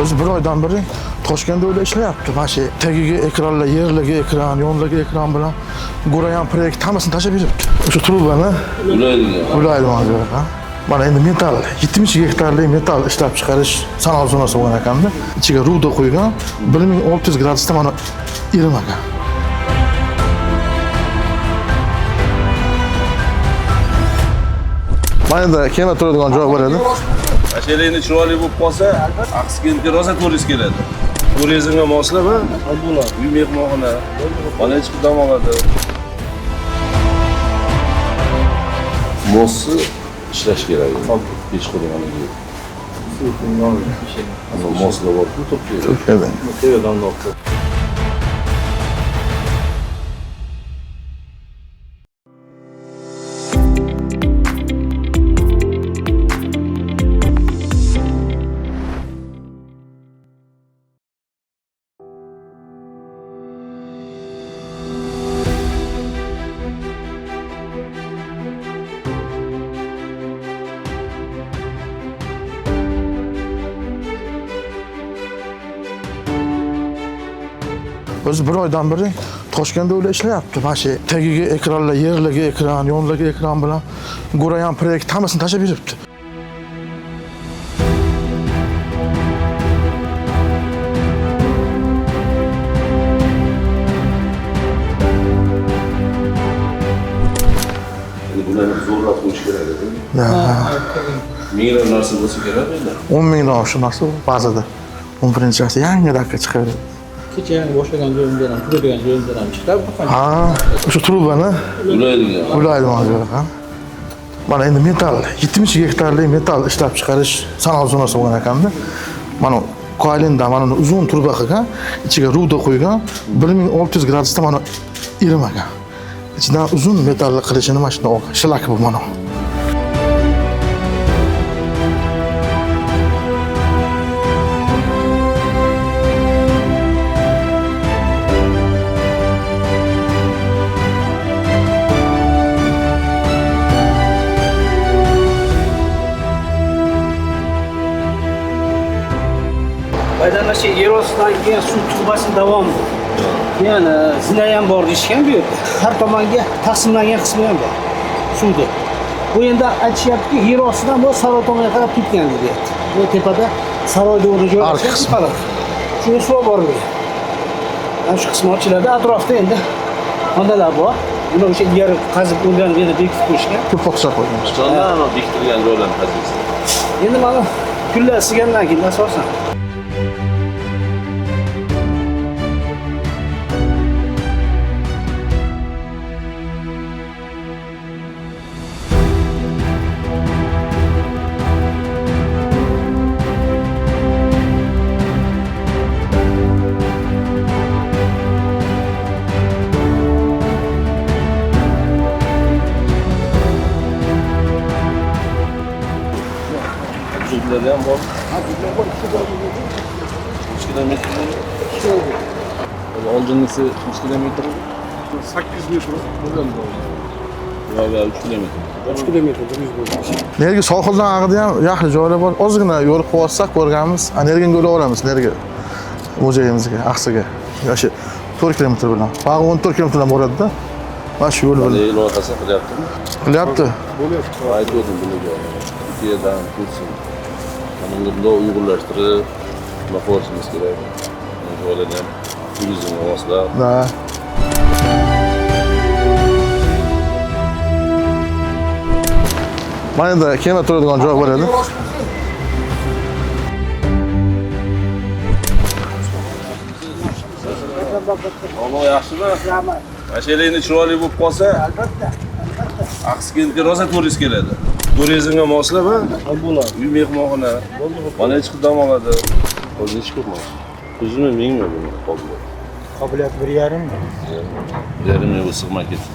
O'zi bir oydan beri Toshkentda o'ylab ishlayapti. Mana shu tagiga ekranlar, yerligi ekran, yonligi ekran bilan Go'rayan proyekt hammasini tashlab beribdi. O'sha trubani ulaydi mana. Mana endi metal 70 gektarlik metal ishlab chiqarish sanoat zonasi bo'lgan ekanda, ichiga ruda qo'ygan 1600 gradusda mana irimagan. Mana da kema turadigan joy bor edi. Mashinani chiroyli bo'lib qolsa, aksidentga rosa to'g'ri keladi. Turizmga moslab, albular, uy mehmonxona, mana chiqib dam oladi. Mosi ishlash kerak. Hech qo'ymaganiga. Moslar bor-ku, to'playdi. Tevadan noqta. O'zi bir oydan beri Toshkentda o'ylab ishlayapti. Mana shu tagiga ekranlar, yerligi ekran, yonligi ekran bilan Go'rayan proyekt hammasini tashlab beribdi. Bularni zo'rlab qo'yish kerak edi. Minglar narsa bo'lsa kerak edi. 10 mingdan oshiq narsa ba'zida 11-chi yangi dakika chiqardi. Kecha yangi boshlagan joyimdan ham, turadigan joyimdan ham chiqib. Ha, o'sha trubani ulaydi mana. Mana endi metal 70 gektarlik metal ishlab chiqarish sanoat zonasi bo'lgan ekanda, mana koalinda mana uzun truba qilgan, ichiga ruda qo'ygan 1600 gradusda mana irimagan. İçinden uzun metalli qilishini mana shunday olgan. Shlak bu mana. Baydan şey yer ostidan kelgan suv trubasi davom. Yani zina ham bor deyishgan bu yerda. Har tomonga taqsimlangan qismi ham bor. Suvda. Bu endi aytishyaptiki, yer ostidan bu saroy tomonga qarab ketgan deyapti. Bu tepada saroyda o'rni joylashgan. Shunga suv borgan. Ana shu qismi ochiladi, atrofda endi xonalar bor. Buni o'sha yer qazib o'lgan yerda bekitib qo'yishgan. Ko'p oqsa qo'ygan. Jondan bekitilgan joylarni qaziysiz. Endi mana kunlar isigandan keyin asosan Zubları ham bor. Kaç kilometre? Oldinisi kaç kilometre? 800 metr bo'lgan. Ya 3 kilometre. 3 kilometrda 100 bo'lgan. Nerga sohildan ag'ida ham yaxshi joylar bor. Ozgina yo'l qilib olsak ko'rganmiz. Energiya yo'l olamiz nerga? Muzeyimizga, Axsiga. Yoshi 4 kilometr bilan. Bag'i 14 kilometrdan boradi-da. Mana shu yo'l bilan. Yo'l orqasi qilyaptimi? Qilyapti. Aytdim bularga. Türkiye'den kursun. Bunda uyg'unlashtirib, qo'yishimiz kerak. Joylardan turizmga moslab. Da. Mana da kema turadigan joy bor edi. Alloh yaxshimi? Mashinani chiroyli bo'lib qolsa, albatta. Aksidentga rosa to'g'ri keladi. Turizmga moslab, albular, uy mehmonxona, mana chiqib dam oladi. O'zi hech ko'p emas. O'zini mingmi buni qobiliyat. Qobiliyat 1,5 mi? 1,5 yil sig'may ketdi.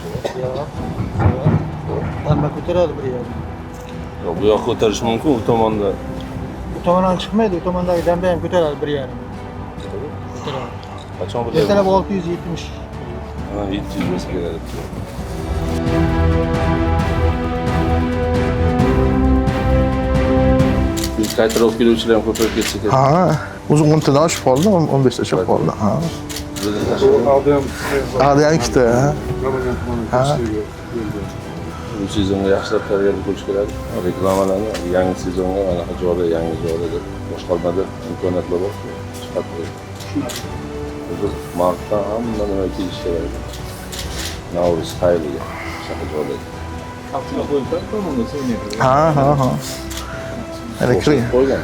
Hamma ko'taradi 1,5. Yo'q, bu yoqqa ko'tarish mumkin, u tomonda. Bu tomondan chiqmaydi, u tomondagi damba ham ko'taradi 1,5. Ko'taradi. Qachon bu? Ertalab 670. Ha, 700 bo'lsa kerak. qaytarib keluvchilar ham ko'payib ketsa kerak. Ha. O'zi 10 tadan oshib qoldi, 15 ta chiqib qoldi. Ha. Hadi ham ikkita. Ha. Bu sezonga yaxshilab tayyorgarlik qilish kerak. Reklamalarni yangi sezonga mana yangi joyda deb boshqarmada imkoniyatlar bor. Chiqarib biz martdan hamma nima kelish kerak. Navruz tayyorliga shahar joyda. Ha. Elektrik. Qo'ygan.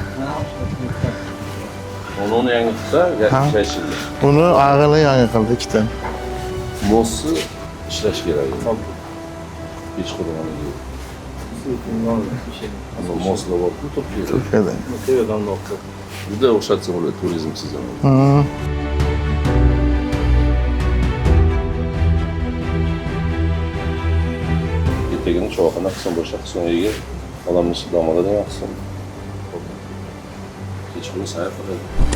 Onu yangi qilsa, yashaydi. Uni ag'ini yangi qildi ikkita. Mosi ishlash kerak. Hech qurmani yo'q. Ama moslar bor, Turkiyada. juda o'xshatsa bo'ladi turizm sezoni. Ertagini choyxona qism boshqa qismiga odamni dam oladigan qism. Kechqurun sayr qiladi.